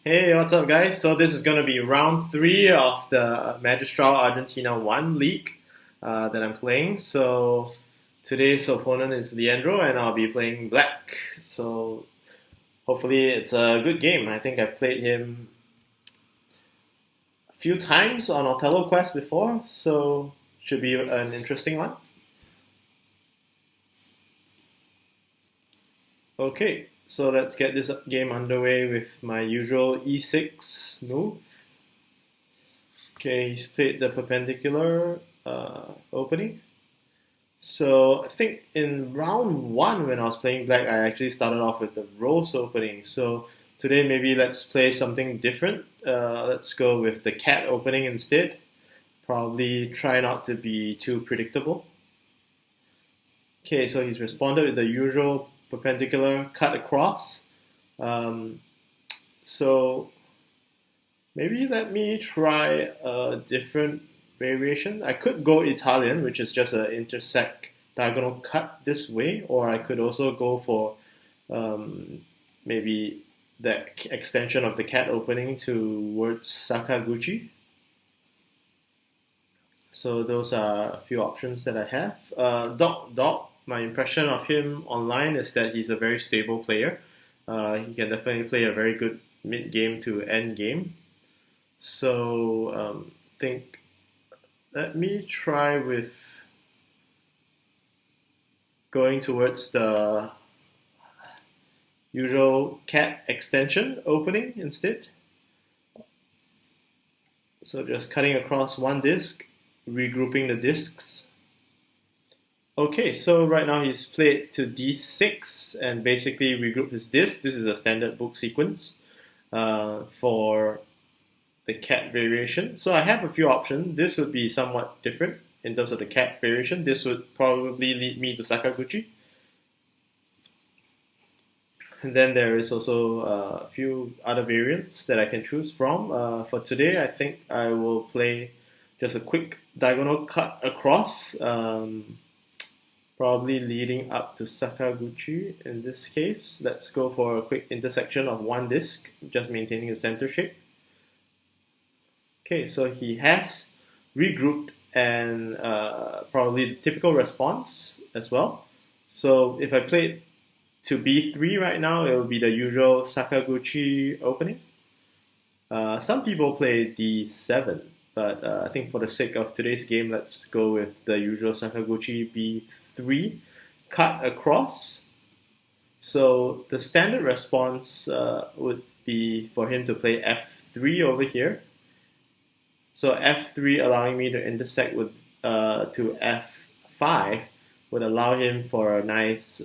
Hey, what's up, guys? So this is going to be round three of the Magistral Argentina I league that I'm playing. So today's opponent is Leandro, and I'll be playing black. So hopefully it's a good game. I think I've played him a few times on Othello Quest before, so should be an interesting one. Okay, so let's get this game underway with my usual e6 move. Okay, he's played the perpendicular opening. So I think in round one when I was playing black, I actually started off with the rose opening. So today maybe let's play something different. Let's go with the cat opening instead. Probably try not to be too predictable. Okay, so he's responded with the usual perpendicular cut across. Um, so maybe let me try a different variation. I could go Italian, which is just an intersect diagonal cut this way, or I could also go for maybe the extension of the cat opening towards Sakaguchi. So those are a few options that I have. Doc, my impression of him online is that he's a very stable player. He can definitely play a very good mid game to end game. So think let me try with going towards the usual cat extension opening instead. So just cutting across one disc, regrouping the discs. Okay, so right now he's played to d6 and basically regrouped his disc. This is a standard book sequence for the cat variation. So I have a few options. This would be somewhat different in terms of the cat variation. This would probably lead me to Sakaguchi. And then there is also a few other variants that I can choose from. For today, I think I will play just a quick diagonal cut across, probably leading up to Sakaguchi in this case. Let's go for a quick intersection of one disc, just maintaining the center shape. Okay, so he has regrouped and probably the typical response as well. So if I played to b3 right now, it would be the usual Sakaguchi opening. Some people play d7, but I think for the sake of today's game, let's go with the usual Sakaguchi b3 cut across. So the standard response would be for him to play f3 over here. So f3 allowing me to intersect with to f5 would allow him for a nice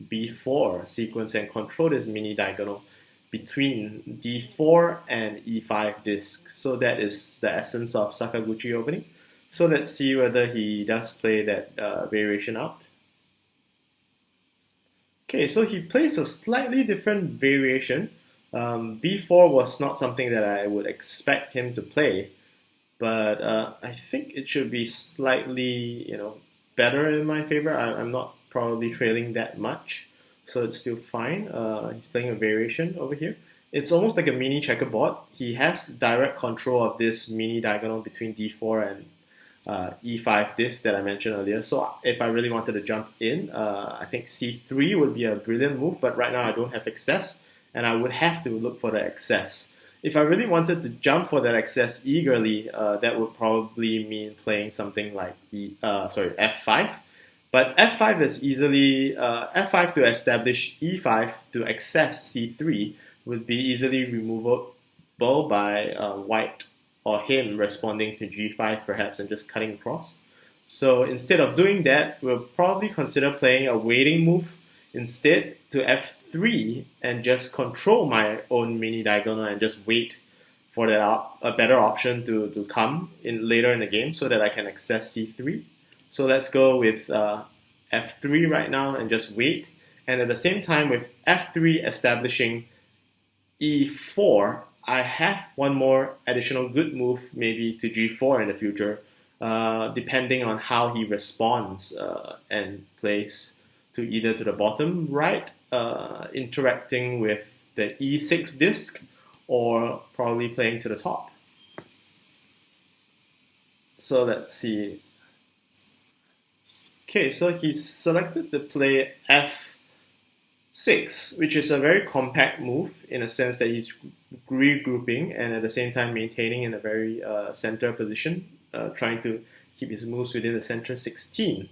b4 sequence and control this mini diagonal between d4 and e5 disc. So that is the essence of Sakaguchi opening. So let's see whether he does play that variation out. Okay, so he plays a slightly different variation. b4 was not something that I would expect him to play, but I think it should be slightly, better in my favor. I'm not probably trailing that much, so it's still fine. He's playing a variation over here. It's almost like a mini checkerboard. He has direct control of this mini diagonal between d4 and e5 disc that I mentioned earlier. So if I really wanted to jump in, I think c3 would be a brilliant move, but right now I don't have access, and I would have to look for the access. If I really wanted to jump for that access eagerly, that would probably mean playing something like f5. But f5 is easily f5 to establish e5 to access c3 would be easily removable by white or him responding to g5 perhaps and just cutting across. So instead of doing that, we'll probably consider playing a waiting move instead to f3 and just control my own mini diagonal and just wait for that a better option to come in later in the game so that I can access c3. So let's go with f3 right now and just wait. And at the same time with f3 establishing e4, I have one more additional good move maybe to g4 in the future, depending on how he responds and plays to either to the bottom right, interacting with the e6 disc, or probably playing to the top. So let's see. Okay, so he's selected to play f6, which is a very compact move in a sense that he's regrouping and at the same time maintaining in a very center position, trying to keep his moves within the center 16.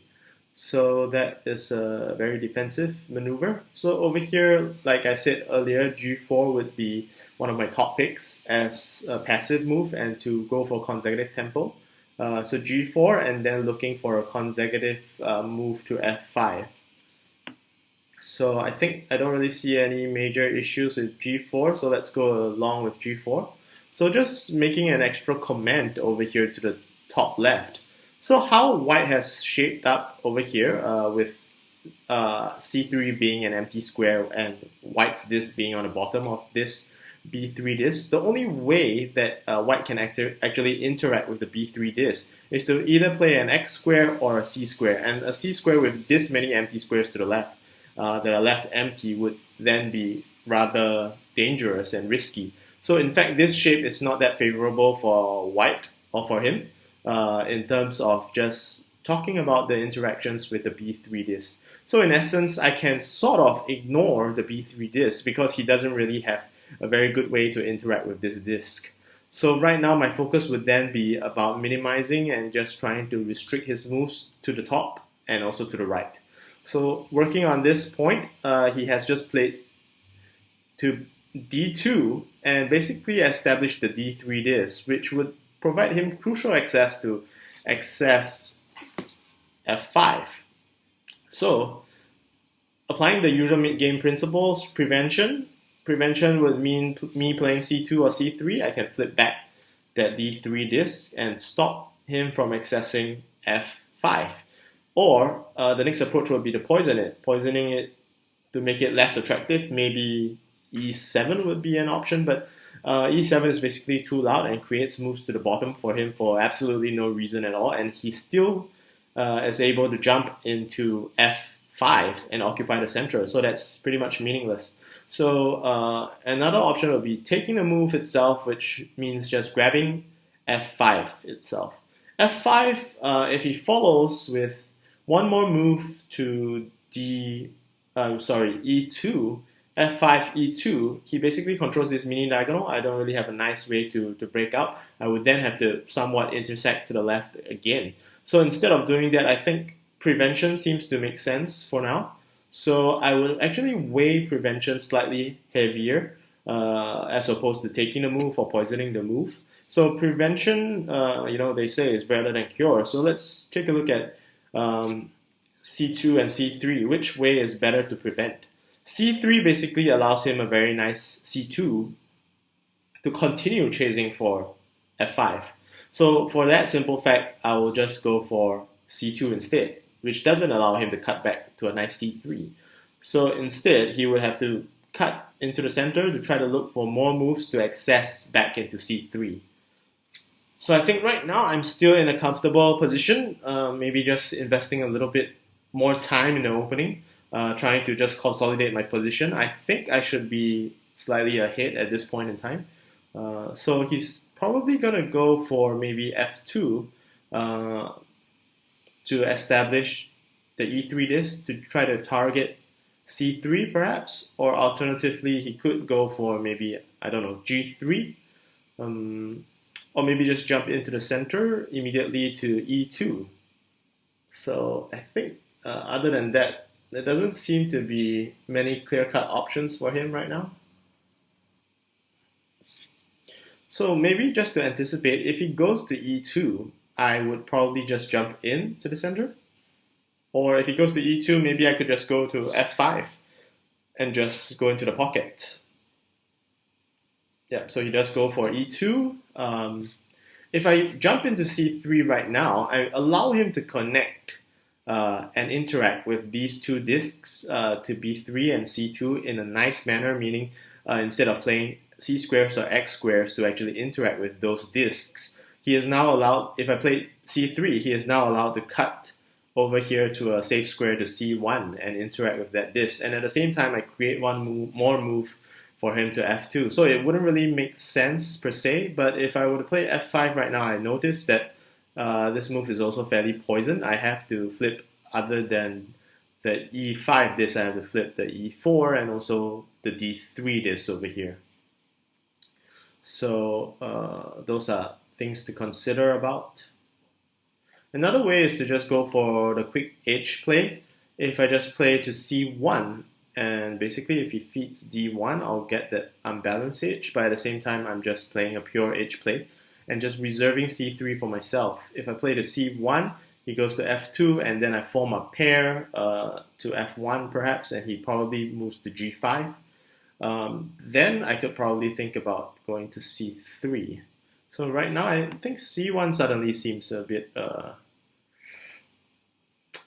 So that is a very defensive maneuver. So over here, like I said earlier, g4 would be one of my top picks as a passive move and to go for consecutive tempo. So g4 and then looking for a consecutive move to f5. So I think I don't really see any major issues with g4, so let's go along with g4. So just making an extra comment over here to the top left. So how white has shaped up over here with c3 being an empty square and white's disc being on the bottom of this b3 disc, the only way that white can actually interact with the b3 disc is to either play an x square or a c square, and a c square with this many empty squares to the left that are left empty would then be rather dangerous and risky. So in fact, this shape is not that favorable for white or for him in terms of just talking about the interactions with the b3 disc. So in essence, I can sort of ignore the b3 disc because he doesn't really have a very good way to interact with this disc. So right now my focus would then be about minimizing and just trying to restrict his moves to the top and also to the right. So working on this point, he has just played to d2 and basically established the d3 disc, which would provide him crucial access to access f5. So applying the usual mid-game principles, prevention would mean me playing c2 or c3. I can flip back that d3 disc and stop him from accessing f5. Or the next approach would be to poisoning it to make it less attractive. Maybe e7 would be an option, but e7 is basically too loud and creates moves to the bottom for him for absolutely no reason at all, and he still is able to jump into f5 and occupy the center, so that's pretty much meaningless. So another option would be taking the move itself, which means just grabbing f5 itself. f5, if he follows with one more move to e2, f5, e2, he basically controls this mini diagonal. I don't really have a nice way to break out. I would then have to somewhat intersect to the left again. So instead of doing that, I think prevention seems to make sense for now. So I would actually weigh prevention slightly heavier as opposed to taking the move or poisoning the move. So prevention, they say is better than cure. So let's take a look at c2 and c3. Which way is better to prevent? c3 basically allows him a very nice c2 to continue chasing for f5. So for that simple fact, I will just go for c2 instead, which doesn't allow him to cut back to a nice c3. So instead, he would have to cut into the center to try to look for more moves to access back into c3. So I think right now I'm still in a comfortable position, maybe just investing a little bit more time in the opening, trying to just consolidate my position. I think I should be slightly ahead at this point in time. So he's probably going to go for maybe f2 to establish the e3 disc to try to target c3 perhaps, or alternatively he could go for maybe, I don't know, g3, or maybe just jump into the center immediately to e2. So I think other than that, there doesn't seem to be many clear-cut options for him right now. So maybe just to anticipate, if he goes to e2, I would probably just jump in to the center. Or if he goes to e2, maybe I could just go to f5 and just go into the pocket. Yeah, so he does go for e2. If I jump into c3 right now, I allow him to connect and interact with these two discs to b3 and c2 in a nice manner, meaning instead of playing c squares or x squares to actually interact with those discs, he is now allowed, if I play c3, he is now allowed to cut over here to a safe square to c1 and interact with that disc. And at the same time, I create one more move for him to f2. So it wouldn't really make sense per se, but if I were to play f5 right now, I notice that this move is also fairly poisoned. I have to flip, other than the e5 disc, I have to flip the e4 and also the d3 disc over here. So those are things to consider about. Another way is to just go for the quick h play. If I just play to c1, and basically if he feeds d1, I'll get that unbalanced h, but at the same time I'm just playing a pure h play and just reserving c3 for myself. If I play to c1, he goes to f2, and then I form a pair to f1 perhaps, and he probably moves to g5. Then I could probably think about going to c3. So right now I think c1 suddenly seems a bit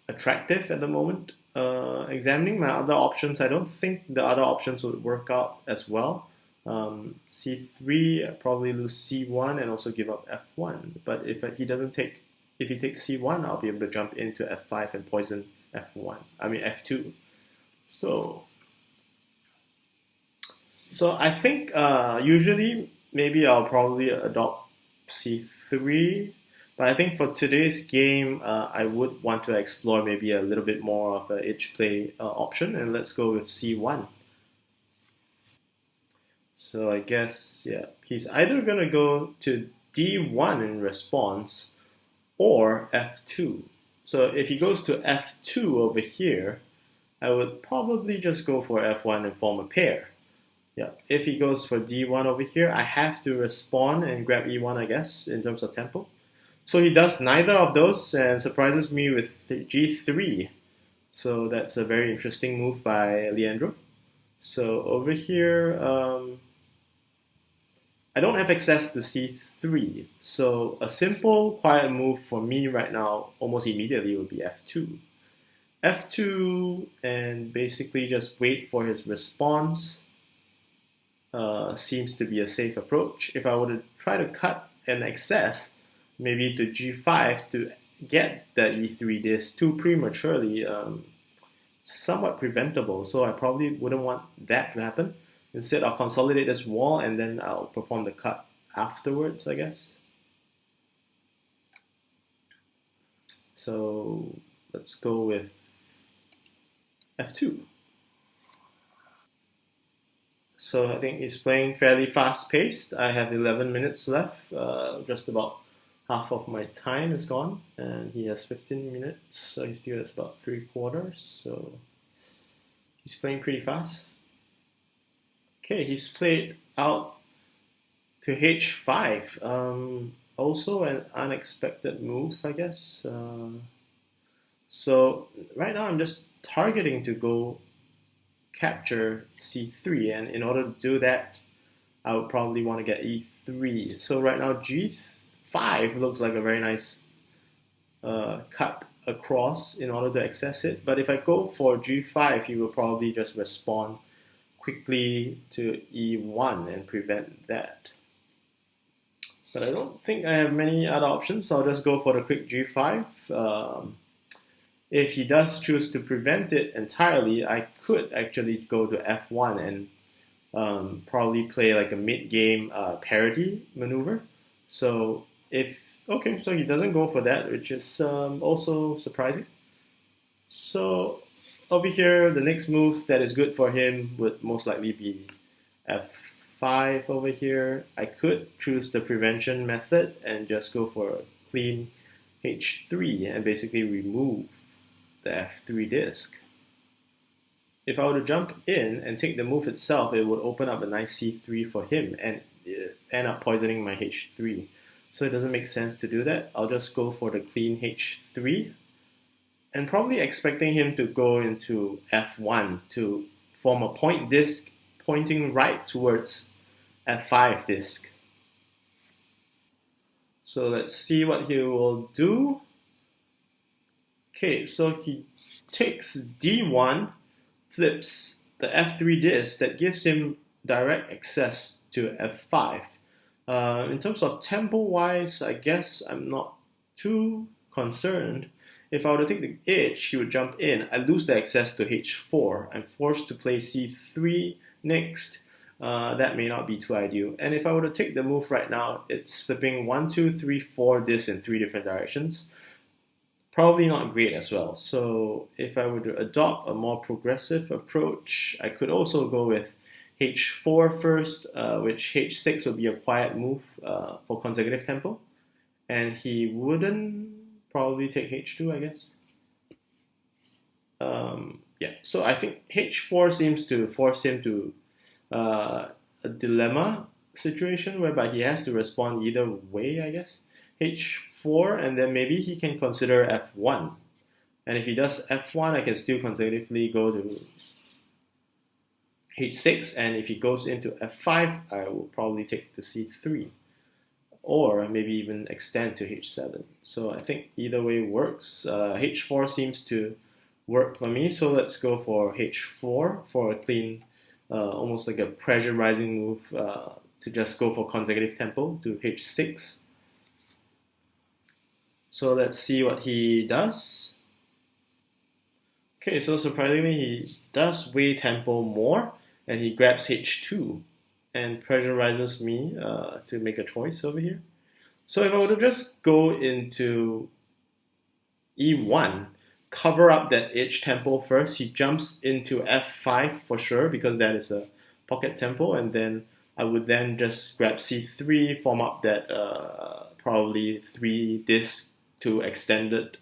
attractive at the moment. Examining my other options, I don't think the other options would work out as well. c3, I probably lose c1 and also give up f1. But if he takes c1, I'll be able to jump into f5 and poison f2. So I think usually maybe I'll probably adopt c3. But I think for today's game, I would want to explore maybe a little bit more of a h play option, and let's go with c1. So I guess, yeah, he's either going to go to d1 in response or f2. So if he goes to f2 over here, I would probably just go for f1 and form a pair. Yeah, if he goes for d1 over here, I have to respond and grab e1, I guess, in terms of tempo. So he does neither of those and surprises me with g3. So that's a very interesting move by Leandro. So over here, I don't have access to c3. So a simple, quiet move for me right now, almost immediately, would be f2. f2, and basically just wait for his response. Seems to be a safe approach. If I were to try to cut an excess, maybe to g5 to get the e3 disc too prematurely, somewhat preventable. So I probably wouldn't want that to happen. Instead, I'll consolidate this wall and then I'll perform the cut afterwards, I guess. So let's go with f2. So I think he's playing fairly fast-paced. I have 11 minutes left. Just about half of my time is gone, and he has 15 minutes, so he still has about 3/4. So he's playing pretty fast. Okay, he's played out to h5. Also an unexpected move, I guess. So right now I'm just targeting to go capture c3, and in order to do that, I would probably want to get e3. So right now g5 looks like a very nice cut across in order to access it. But if I go for g5, he will probably just respond quickly to e1 and prevent that. But I don't think I have many other options, so I'll just go for the quick g5. If he does choose to prevent it entirely, I could actually go to f1 and probably play like a mid-game parity maneuver. So so he doesn't go for that, which is also surprising. So over here, the next move that is good for him would most likely be f5 over here. I could choose the prevention method and just go for a clean h3 and basically remove the f3 disc. If I were to jump in and take the move itself, it would open up a nice c3 for him and end up poisoning my h3. So it doesn't make sense to do that. I'll just go for the clean h3 and probably expecting him to go into f1 to form a point disc pointing right towards f5 disc. So let's see what he will do. Okay, so he takes d1, flips the f3 disc that gives him direct access to f5. In terms of tempo-wise, I guess I'm not too concerned. If I were to take the edge, he would jump in. I lose the access to h4. I'm forced to play c3 next. that may not be too ideal. And if I were to take the move right now, it's flipping 1, 2, 3, 4 this in 3 different directions. Probably not great as well. So if I were to adopt a more progressive approach, I could also go with h4 first, which h6 would be a quiet move for consecutive tempo. And he wouldn't probably take h2, I guess. Yeah, so I think h4 seems to force him to a dilemma situation whereby he has to respond either way, I guess. h4, and then maybe he can consider f1. And if he does f1, I can still consecutively go to h6, and if he goes into f5, I will probably take to c3, or maybe even extend to h7. So I think either way works. h4 seems to work for me, so let's go for h4 for a clean, almost like a pressurizing move to just go for consecutive tempo to h6. So let's see what he does. Okay, so surprisingly he does weigh tempo more, and he grabs h2 and pressurizes me to make a choice over here. So if I were to just go into e1, cover up that h tempo first, he jumps into f5 for sure because that is a pocket tempo, and then I would then just grab c3, form up that probably 3 disc to extended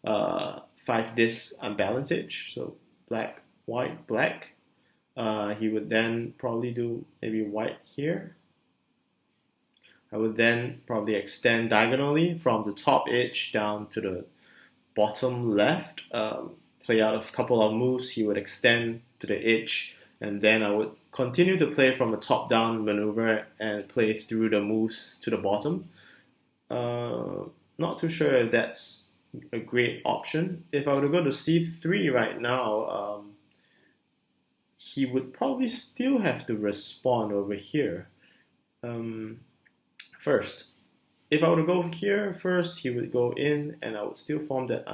5 disc unbalanced edge, so black, white, black. He would then probably do maybe white here. I would then probably extend diagonally from the top edge down to the bottom left, play out a couple of moves. He would extend to the edge, and then I would continue to play from a top-down maneuver and play through the moves to the bottom. Not too sure if that's a great option. If I were to go to c3 right now, he would probably still have to respond over here. First, if I were to go here first, he would go in, and I would still form that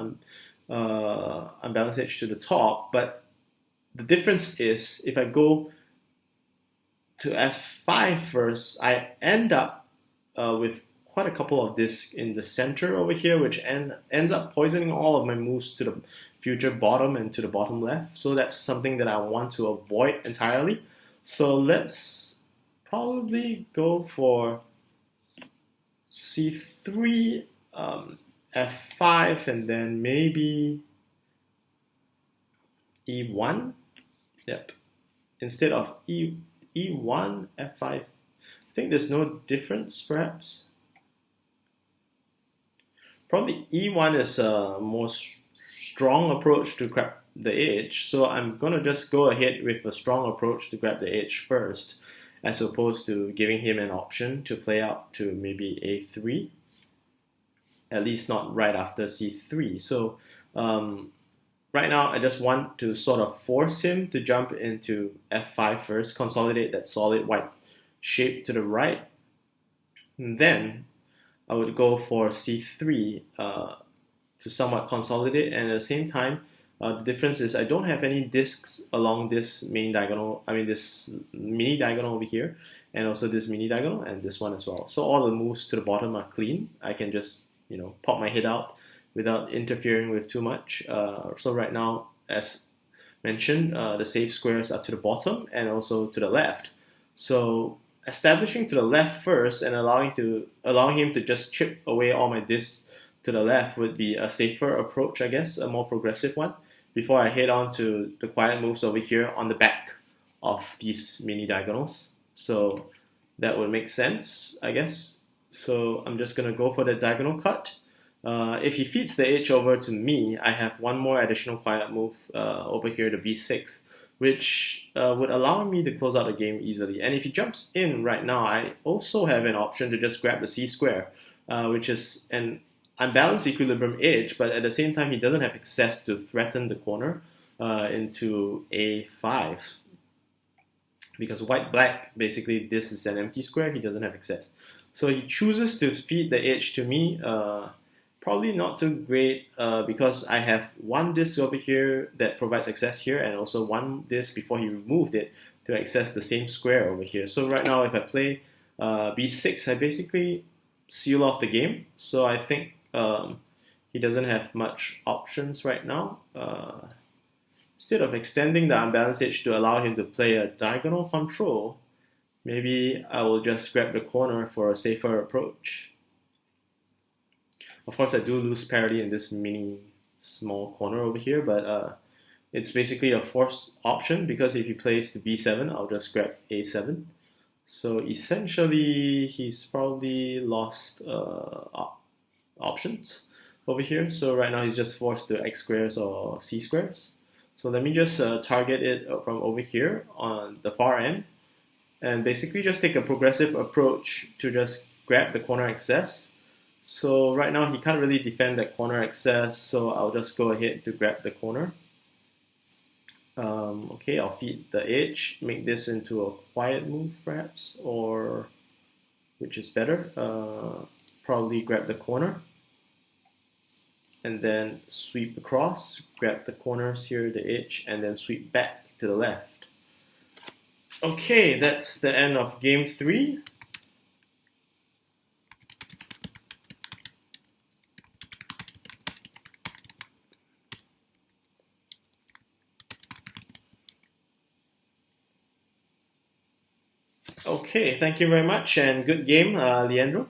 unbalanced edge to the top. But the difference is, if I go to f5 first, I end up with quite a couple of discs in the center over here, which ends up poisoning all of my moves to the future bottom and to the bottom left. So that's something that I want to avoid entirely. So let's probably go for c3, f5, and then maybe e1. Yep. Instead of e1, f5. I think there's no difference, perhaps. Probably e1 is a more strong approach to grab the edge, so I'm gonna just go ahead with a strong approach to grab the edge first, as opposed to giving him an option to play out to maybe a3, at least not right after c3. So right now I just want to sort of force him to jump into f5 first, consolidate that solid white shape to the right, and then I would go for c3 to somewhat consolidate, and at the same time, the difference is I don't have any discs along this main diagonal, this mini diagonal over here, and also this mini diagonal, and this one as well. So all the moves to the bottom are clean. I can just, pop my head out without interfering with too much. So right now, as mentioned, the safe squares are to the bottom and also to the left. So establishing to the left first and allowing him to just chip away all my discs to the left would be a safer approach, I guess, a more progressive one, before I head on to the quiet moves over here on the back of these mini diagonals. So that would make sense, I guess. So I'm just going to go for the diagonal cut. If he feeds the edge over to me, I have one more additional quiet move over here, the b6, which would allow me to close out the game easily. And if he jumps in right now, I also have an option to just grab the c square, which is an unbalanced equilibrium edge, but at the same time he doesn't have access to threaten the corner into a5. Because white-black, basically this is an empty square, he doesn't have access. So he chooses to feed the edge to me, probably not too great because I have one disc over here that provides access here, and also one disc before he removed it to to access the same square over here. So right now, if I play b6, I basically seal off the game. So I think he doesn't have much options right now. Instead of extending the unbalanced edge to allow him to play a diagonal control, maybe I will just grab the corner for a safer approach. Of course, I do lose parity in this mini small corner over here, but it's basically a forced option because if he plays to b7, I'll just grab a7. So essentially, he's probably lost options over here. So right now, he's just forced to x squares or c squares. So let me just target it from over here on the far end and basically just take a progressive approach to just grab the corner access. So right now he can't really defend that corner access, so I'll just go ahead to grab the corner. Okay, I'll feed the edge, make this into a quiet move perhaps, or which is better, probably grab the corner and then sweep across, grab the corners here, the edge, and then sweep back to the left. Okay, that's the end of game 3. Okay, thank you very much and good game, Leandro.